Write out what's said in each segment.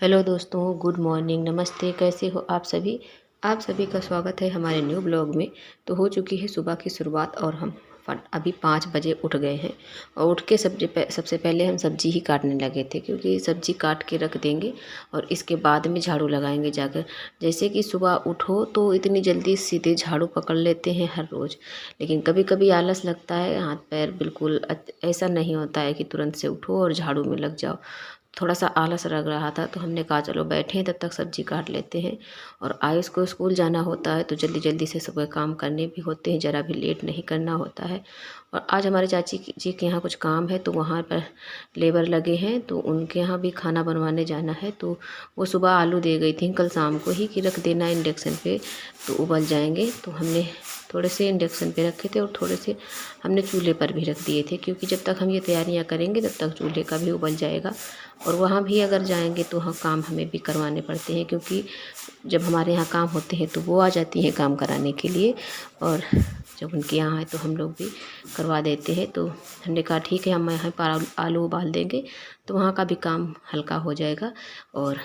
Hello दोस्तों, good morning, नमस्ते। कैसे हो आप सभी का स्वागत है हमारे न्यू ब्लॉग में। तो हो चुकी है सुबह की शुरुआत और हम अभी 5 बजे उठ गए हैं। और उठ के सबसे पहले हम सब्जी ही काटने लगे थे, क्योंकि सब्जी काट के रख देंगे और इसके बाद में झाड़ू लगाएंगे जाकर। जैसे कि सुबह उठो तो इतनी जल्दी सीधे झाड़ू पकड़ लेते हैं हर रोज़, लेकिन कभी कभी आलस लगता है, हाथ पैर बिल्कुल ऐसा नहीं होता है कि तुरंत से उठो और झाड़ू में लग जाओ। थोड़ा सा आलस लग रहा था तो हमने कहा चलो बैठे हैं, तब तक सब्जी काट लेते हैं। और आयुष को स्कूल जाना होता है तो जल्दी जल्दी से सब काम करने भी होते हैं, ज़रा भी लेट नहीं करना होता है। और आज हमारे चाची जी के यहाँ कुछ काम है तो वहाँ पर लेबर लगे हैं, तो उनके यहाँ भी खाना बनवाने जाना है। तो वो सुबह आलू दे गई थी कल शाम को ही कि रख देना इंडक्शन पे तो उबल जाएंगे। तो हमने थोड़े से इंडक्शन पे रखे थे और थोड़े से हमने चूल्हे पर भी रख दिए थे, क्योंकि जब तक हम ये तैयारियां करेंगे तब तक चूल्हे का भी उबल जाएगा। और वहाँ भी अगर जाएंगे तो हाँ काम हमें भी करवाने पड़ते हैं, क्योंकि जब हमारे यहाँ काम होते हैं तो वो आ जाती हैं काम कराने के लिए, और जब उनके यहाँ है तो हम लोग भी करवा देते हैं। तो हमने कहा ठीक है, हम यहाँ पर आलू उबाल देंगे तो वहाँ का भी काम हल्का हो जाएगा। और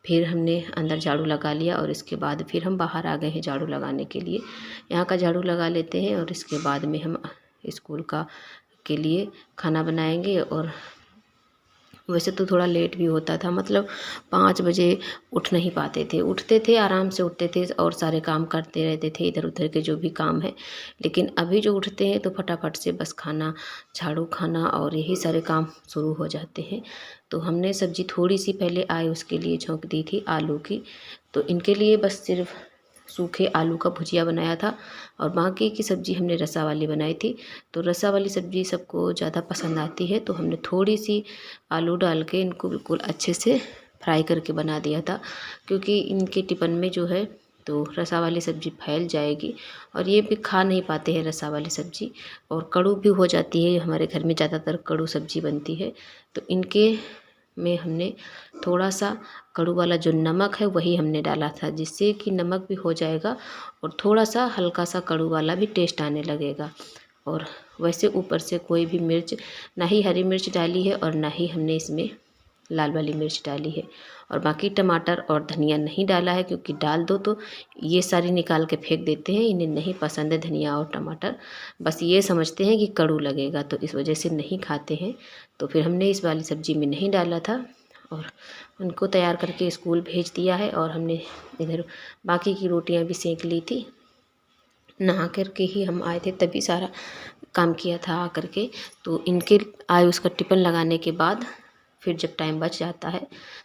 फिर हमने अंदर झाड़ू लगा लिया और इसके बाद फिर हम बाहर आ गए हैं झाड़ू लगाने के लिए। यहाँ का झाड़ू लगा लेते हैं और इसके बाद में हम स्कूल का के लिए खाना बनाएंगे। और वैसे तो थोड़ा लेट भी होता था, मतलब 5 बजे उठ नहीं पाते थे, उठते थे आराम से उठते थे और सारे काम करते रहते थे इधर उधर के जो भी काम है। लेकिन अभी जो उठते हैं तो फटाफट से बस खाना, झाड़ू, खाना और यही सारे काम शुरू हो जाते हैं। तो हमने सब्जी थोड़ी सी पहले आए उसके लिए झोंक दी थी आलू की, तो इनके लिए बस सिर्फ सूखे आलू का भुजिया बनाया था और बाकी की सब्ज़ी हमने रसा वाली बनाई थी। तो रसा वाली सब्ज़ी सबको ज़्यादा पसंद आती है, तो हमने थोड़ी सी आलू डाल के इनको बिल्कुल अच्छे से फ्राई करके बना दिया था, क्योंकि इनके टिफ़िन में जो है तो रसा वाली सब्ज़ी फैल जाएगी और ये भी खा नहीं पाते हैं रसा वाली सब्ज़ी, और कड़ू भी हो जाती है। हमारे घर में ज़्यादातर कड़ू सब्ज़ी बनती है, तो इनके में हमने थोड़ा सा कड़ू वाला जो नमक है वही हमने डाला था, जिससे कि नमक भी हो जाएगा और थोड़ा सा हल्का सा कड़ू वाला भी टेस्ट आने लगेगा। और वैसे ऊपर से कोई भी मिर्च, ना ही हरी मिर्च डाली है और ना ही हमने इसमें लाल वाली मिर्च डाली है। और बाकी टमाटर और धनिया नहीं डाला है, क्योंकि डाल दो तो ये सारी निकाल के फेंक देते हैं, इन्हें नहीं पसंद है धनिया और टमाटर, बस ये समझते हैं कि कड़ू लगेगा तो इस वजह से नहीं खाते हैं। तो फिर हमने इस वाली सब्ज़ी में नहीं डाला था और उनको तैयार करके स्कूल भेज दिया है। और हमने इधर बाकी की रोटियां भी सेंक ली थी, नहा करके ही हम आए थे तभी सारा काम किया था आकर के। तो इनके आए उसका टिफ़िन लगाने के बाद फिर जब टाइम बच जाता है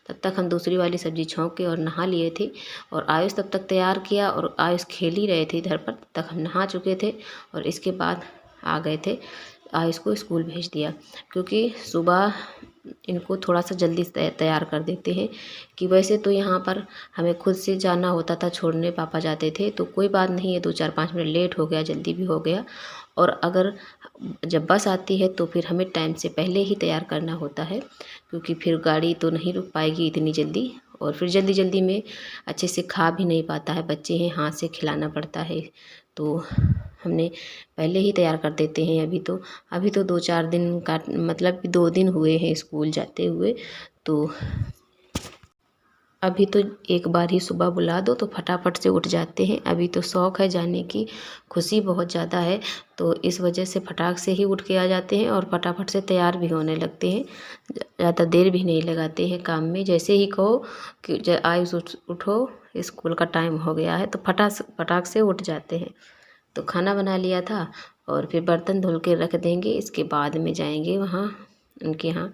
तब तक हम दूसरी वाली सब्ज़ी छोंक के और नहा लिए थे। और आयुष तब तक तैयार किया और आयुष खेल ही रहे थे इधर पर, तब तक हम नहा चुके थे और इसके बाद आ गए थे आयुष को स्कूल भेज दिया। क्योंकि सुबह इनको थोड़ा सा जल्दी तैयार कर देते हैं, कि वैसे तो यहाँ पर हमें खुद से जाना होता था, छोड़ने पापा जाते थे तो कोई बात नहीं है, 2-4-5 मिनट लेट हो गया, जल्दी भी हो गया। और अगर जब बस आती है तो फिर हमें टाइम से पहले ही तैयार करना होता है, क्योंकि फिर गाड़ी तो नहीं रुक पाएगी इतनी जल्दी, और फिर जल्दी जल्दी में अच्छे से खा भी नहीं पाता है, बच्चे हैं हाथ से खिलाना पड़ता है। तो हमने पहले ही तैयार कर देते हैं। अभी तो 2-4 दिन का मतलब 2 दिन हुए हैं स्कूल जाते हुए, तो अभी तो एक बार ही सुबह बुला दो तो फटाफट से उठ जाते हैं। अभी तो शौक़ है जाने की, खुशी बहुत ज़्यादा है, तो इस वजह से फटाक से ही उठ के आ जाते हैं और फटाफट से तैयार भी होने लगते हैं। ज़्यादा देर भी नहीं लगाते हैं काम में, जैसे ही कहो कि आयुष उठो स्कूल का टाइम हो गया है तो फटाक से उठ जाते हैं। तो खाना बना लिया था और फिर बर्तन धुल के रख देंगे, इसके बाद में जाएंगे वहाँ उनके यहाँ।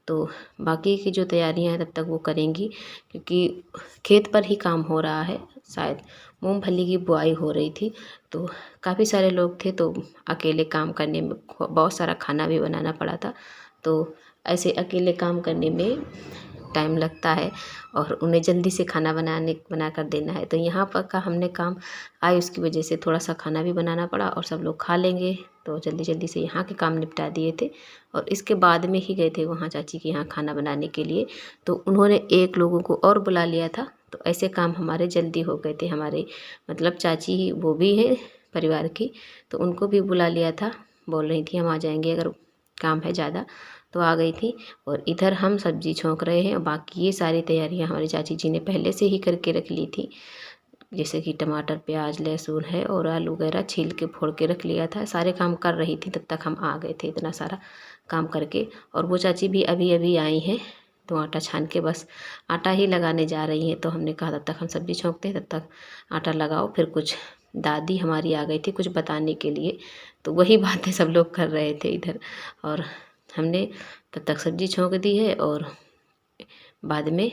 तो बाकी की जो तैयारियां हैं तब तक वो करेंगी, क्योंकि खेत पर ही काम हो रहा है, शायद मूंगफली की बुआई हो रही थी। तो काफ़ी सारे लोग थे तो अकेले काम करने में बहुत सारा खाना भी बनाना पड़ा था, तो ऐसे अकेले काम करने में टाइम लगता है और उन्हें जल्दी से खाना बना कर देना है। तो यहाँ पर का हमने काम आए उसकी वजह से थोड़ा सा खाना भी बनाना पड़ा और सब लोग खा लेंगे, तो जल्दी जल्दी से यहाँ के काम निपटा दिए थे। और इसके बाद में ही गए थे वहाँ चाची के यहाँ खाना बनाने के लिए, तो उन्होंने एक लोगों को और बुला लिया था, तो ऐसे काम हमारे जल्दी हो गए थे। हमारे मतलब चाची ही वो भी है परिवार की, तो उनको भी बुला लिया था, बोल रही थी हम आ जाएंगे अगर काम है ज़्यादा। तो आ गई थी। और इधर हम सब्ज़ी छौंक रहे हैं और बाकी ये सारी तैयारियां हमारी चाची जी ने पहले से ही करके रख ली थी। जैसे कि टमाटर, प्याज, लहसुन है और आलू वगैरह छील के फोड़ के रख लिया था। सारे काम कर रही थी, तब तक हम आ गए थे इतना सारा काम करके। और वो चाची भी अभी अभी आई हैं, तो आटा छान के बस आटा ही लगाने जा रही हैं। तो हमने कहा तब तक हम सब्ज़ी छौंकते हैं, तब तक आटा लगाओ। फिर कुछ दादी हमारी आ गई थी कुछ बताने के लिए, तो वही बातें सब लोग कर रहे थे इधर। और हमने तब तक सब्ज़ी छौंक दी है और बाद में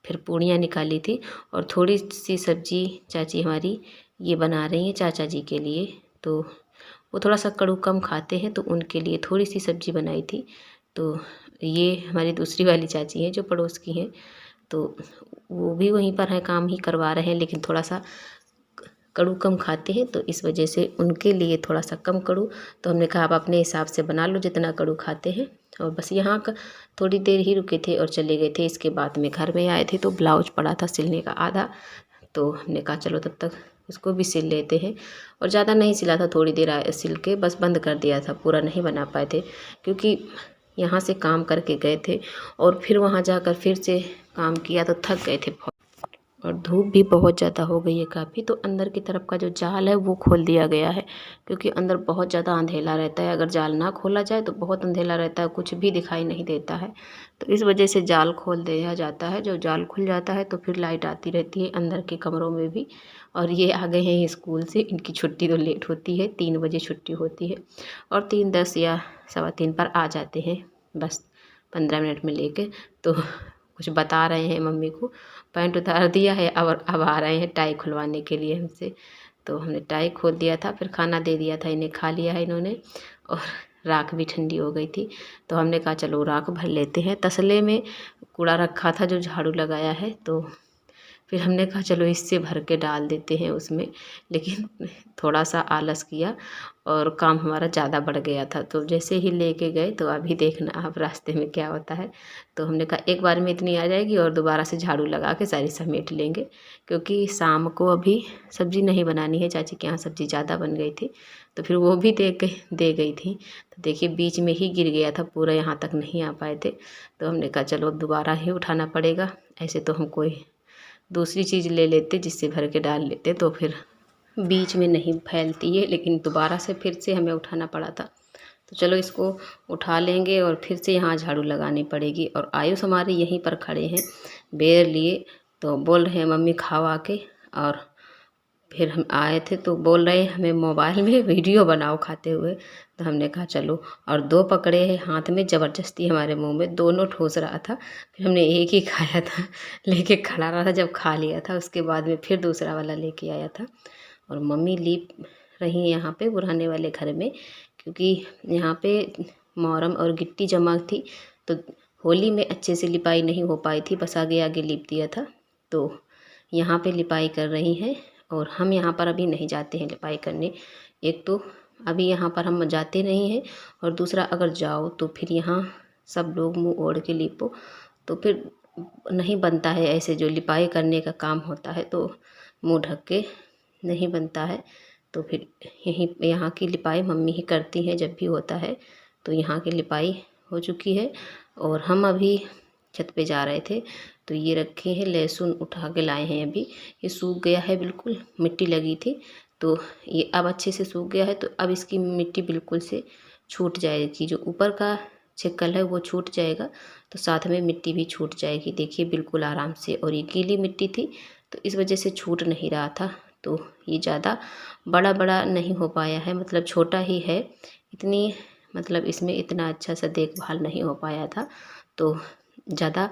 फिर पूड़ियाँ निकाली थी। और थोड़ी सी सब्ज़ी चाची हमारी ये बना रही हैं चाचा जी के लिए, तो वो थोड़ा सा कड़ू कम खाते हैं, तो उनके लिए थोड़ी सी सब्ज़ी बनाई थी। तो ये हमारी दूसरी वाली चाची हैं जो पड़ोस की हैं, तो वो भी वहीं पर हैं, काम ही करवा रहे हैं, लेकिन थोड़ा सा कड़ू कम खाते हैं, तो इस वजह से उनके लिए थोड़ा सा कम कड़ू। तो हमने कहा आप अपने हिसाब से बना लो जितना कड़ू खाते हैं। और बस यहाँ का थोड़ी देर ही रुके थे और चले गए थे। इसके बाद में घर में आए थे तो ब्लाउज पड़ा था सिलने का आधा, तो हमने कहा चलो तब तक उसको भी सिल लेते हैं। और ज़्यादा नहीं सिला था, थोड़ी देर सिल के बस बंद कर दिया था, पूरा नहीं बना पाए थे क्योंकि यहाँ से काम करके गए थे और फिर वहाँ जाकर फिर से काम किया तो थक गए थे बहुत। और धूप भी बहुत ज़्यादा हो गई है काफ़ी, तो अंदर की तरफ का जो जाल है वो खोल दिया गया है क्योंकि अंदर बहुत ज़्यादा अंधेला रहता है। अगर जाल ना खोला जाए तो बहुत अंधेला रहता है, कुछ भी दिखाई नहीं देता है। तो इस वजह से जाल खोल दिया जाता है। जो जाल खुल जाता है तो फिर लाइट आती रहती है अंदर के कमरों में भी। और ये आ गए हैं स्कूल से, इनकी छुट्टी तो लेट होती है, 3 बजे छुट्टी होती है और 3:10 या 3:15 पर आ जाते हैं, बस 15 मिनट में लेके। तो कुछ बता रहे हैं मम्मी को, पैंट उतार दिया है अब आ रहे हैं टाई खुलवाने के लिए हमसे। तो हमने टाई खोल दिया था, फिर खाना दे दिया था, इन्हें खा लिया है इन्होंने। और राख भी ठंडी हो गई थी, तो हमने कहा चलो राख भर लेते हैं। तसले में कूड़ा रखा था जो झाड़ू लगाया है, तो फिर हमने कहा चलो इससे भर के डाल देते हैं उसमें, लेकिन थोड़ा सा आलस किया और काम हमारा ज़्यादा बढ़ गया था। तो जैसे ही लेके गए तो अभी देखना आप रास्ते में क्या होता है। तो हमने कहा एक बार में इतनी आ जाएगी और दोबारा से झाड़ू लगा के सारी समेट लेंगे, क्योंकि शाम को अभी सब्ज़ी नहीं बनानी है। चाची के यहाँ सब्ज़ी ज़्यादा बन गई थी तो फिर वो भी दे गई थी। तो देखिए बीच में ही गिर गया था, पूरा यहाँ तक नहीं आ पाए थे। तो हमने कहा चलो अब दोबारा ही उठाना पड़ेगा। ऐसे तो हम कोई दूसरी चीज़ ले लेते जिससे भर के डाल लेते, तो फिर बीच में नहीं फैलती है, लेकिन दोबारा से फिर से हमें उठाना पड़ा था। तो चलो इसको उठा लेंगे और फिर से यहाँ झाड़ू लगानी पड़ेगी। और आयुष हमारे यहीं पर खड़े हैं बेर लिए, तो बोल रहे हैं मम्मी खाओ आके। और फिर हम आए थे तो बोल रहे हैं हमें मोबाइल में वीडियो बनाओ खाते हुए। तो हमने कहा चलो, और 2 पकड़े हैं हाथ में, ज़बरदस्ती हमारे मुंह में दोनों ठूस रहा था। फिर हमने एक ही खाया था, लेके खड़ा रहा था। जब खा लिया था उसके बाद में फिर दूसरा वाला लेके आया था। और मम्मी लीप रही यहाँ पे पुराने वाले घर में, क्योंकि यहाँ पे मोहर्रम और गिट्टी जमा थी, तो होली में अच्छे से लिपाई नहीं हो पाई थी, बस आगे आगे लिप दिया था। तो यहाँ पे लिपाई कर रही हैं और हम यहाँ पर अभी नहीं जाते हैं लिपाई करने। एक तो अभी यहाँ पर हम जाते नहीं हैं, और दूसरा अगर जाओ तो फिर यहाँ सब लोग मुंह ओढ़ के लिपो, तो फिर नहीं बनता है। ऐसे जो लिपाई करने का काम होता है तो मुंह ढक के नहीं बनता है। तो फिर यहाँ की लिपाई मम्मी ही करती हैं जब भी होता है। तो यहाँ की लिपाई हो चुकी है और हम अभी छत पे जा रहे थे। तो ये रखे हैं लहसुन, उठा के लाए हैं अभी। ये सूख गया है बिल्कुल, मिट्टी लगी थी तो ये अब अच्छे से सूख गया है। तो अब इसकी मिट्टी बिल्कुल से छूट जाएगी, जो ऊपर का छिक्कल है वो छूट जाएगा, तो साथ में मिट्टी भी छूट जाएगी। देखिए बिल्कुल आराम से। और ये गीली मिट्टी थी तो इस वजह से छूट नहीं रहा था। तो ये ज़्यादा बड़ा बड़ा नहीं हो पाया है, मतलब छोटा ही है। इतनी मतलब इसमें इतना अच्छा सा देखभाल नहीं हो पाया था, तो ज़्यादा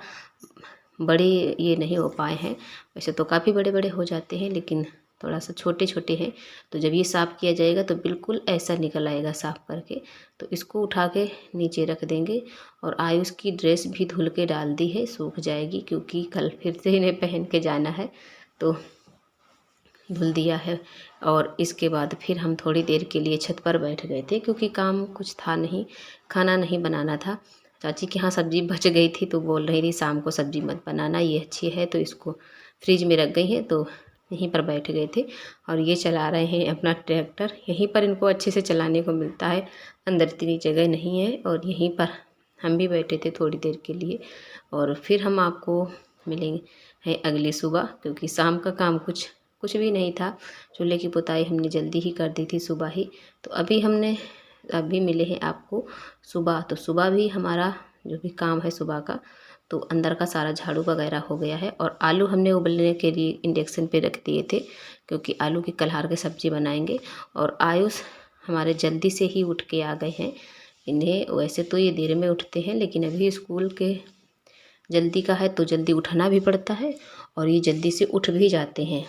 बड़े ये नहीं हो पाए हैं। वैसे तो काफ़ी बड़े बड़े हो जाते हैं, लेकिन थोड़ा सा छोटे छोटे हैं। तो जब ये साफ़ किया जाएगा तो बिल्कुल ऐसा निकल आएगा साफ़ करके। तो इसको उठा के नीचे रख देंगे। और आयुष की ड्रेस भी धुल के डाल दी है, सूख जाएगी, क्योंकि कल फिर से इन्हें पहन के जाना है, तो धुल दिया है। और इसके बाद फिर हम थोड़ी देर के लिए छत पर बैठ गए थे, क्योंकि काम कुछ था नहीं, खाना नहीं बनाना था। चाची के यहाँ सब्ज़ी बच गई थी तो बोल रही थी शाम को सब्ज़ी मत बनाना, ये अच्छी है, तो इसको फ्रिज में रख गई है। तो यहीं पर बैठ गए थे और ये चला रहे हैं अपना ट्रैक्टर। यहीं पर इनको अच्छे से चलाने को मिलता है, अंदर इतनी जगह नहीं है और यहीं पर हम भी बैठे थे थोड़ी देर के लिए और फिर हम आपको मिलेंगे हैं अगली सुबह, क्योंकि शाम का काम कुछ भी नहीं था। चूल्हे की पुताई हमने जल्दी ही कर दी थी सुबह ही। तो अभी मिले हैं आपको सुबह। तो सुबह भी हमारा जो भी काम है सुबह का, तो अंदर का सारा झाड़ू वगैरह हो गया है। और आलू हमने उबलने के लिए इंडक्शन पे रख दिए थे, क्योंकि आलू की कलहार की सब्ज़ी बनाएंगे। और आयुष हमारे जल्दी से ही उठ के आ गए हैं। इन्हें वैसे तो ये देर में उठते हैं, लेकिन अभी स्कूल के जल्दी का है तो जल्दी उठना भी पड़ता है और ये जल्दी से उठ भी जाते हैं।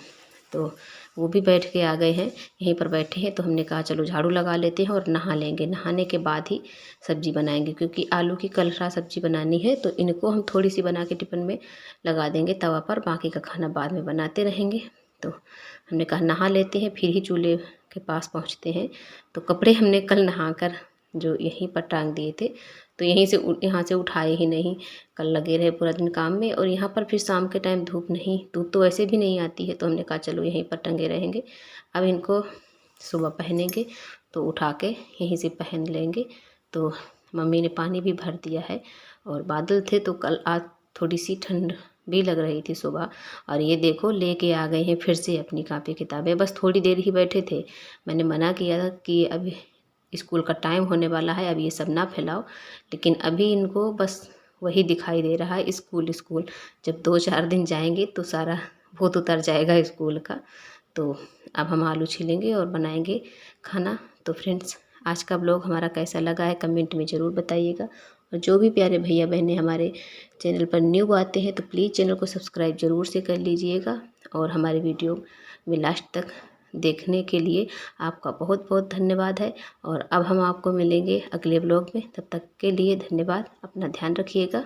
तो वो भी बैठ के आ गए हैं, यहीं पर बैठे हैं। तो हमने कहा चलो झाड़ू लगा लेते हैं और नहा लेंगे, नहाने के बाद ही सब्ज़ी बनाएंगे, क्योंकि आलू की कलरा सब्ज़ी बनानी है। तो इनको हम थोड़ी सी बना के टिफ़िन में लगा देंगे तवा पर, बाकी का खाना बाद में बनाते रहेंगे। तो हमने कहा नहा लेते हैं, फिर ही चूल्हे के पास पहुँचते हैं। तो कपड़े हमने कल नहा कर जो यहीं पर टांग दिए थे, तो यहाँ से उठाए ही नहीं। कल लगे रहे पूरा दिन काम में, और यहाँ पर फिर शाम के टाइम धूप तो वैसे भी नहीं आती है। तो हमने कहा चलो यहीं पर टंगे रहेंगे। अब इनको सुबह पहनेंगे तो उठा के यहीं से पहन लेंगे। तो मम्मी ने पानी भी भर दिया है और बादल थे, तो कल आज थोड़ी सी ठंड भी लग रही थी सुबह। और ये देखो लेके आ गए हैं फिर से अपनी कापी किताबें। बस थोड़ी देर ही बैठे थे, मैंने मना किया था कि अभी स्कूल का टाइम होने वाला है, अब ये सब ना फैलाओ। लेकिन अभी इनको बस वही दिखाई दे रहा है, स्कूल स्कूल। जब 2-4 दिन जाएंगे तो सारा भूत उतर जाएगा स्कूल का। तो अब हम आलू छीलेंगे और बनाएंगे खाना। तो फ्रेंड्स, आज का ब्लॉग हमारा कैसा लगा है कमेंट में ज़रूर बताइएगा। और जो भी प्यारे भैया बहनें हमारे चैनल पर न्यू आते हैं तो प्लीज़ चैनल को सब्सक्राइब ज़रूर से कर लीजिएगा। और हमारे वीडियो में लास्ट तक देखने के लिए आपका बहुत बहुत धन्यवाद है। और अब हम आपको मिलेंगे अगले ब्लॉग में, तब तक के लिए धन्यवाद। अपना ध्यान रखिएगा।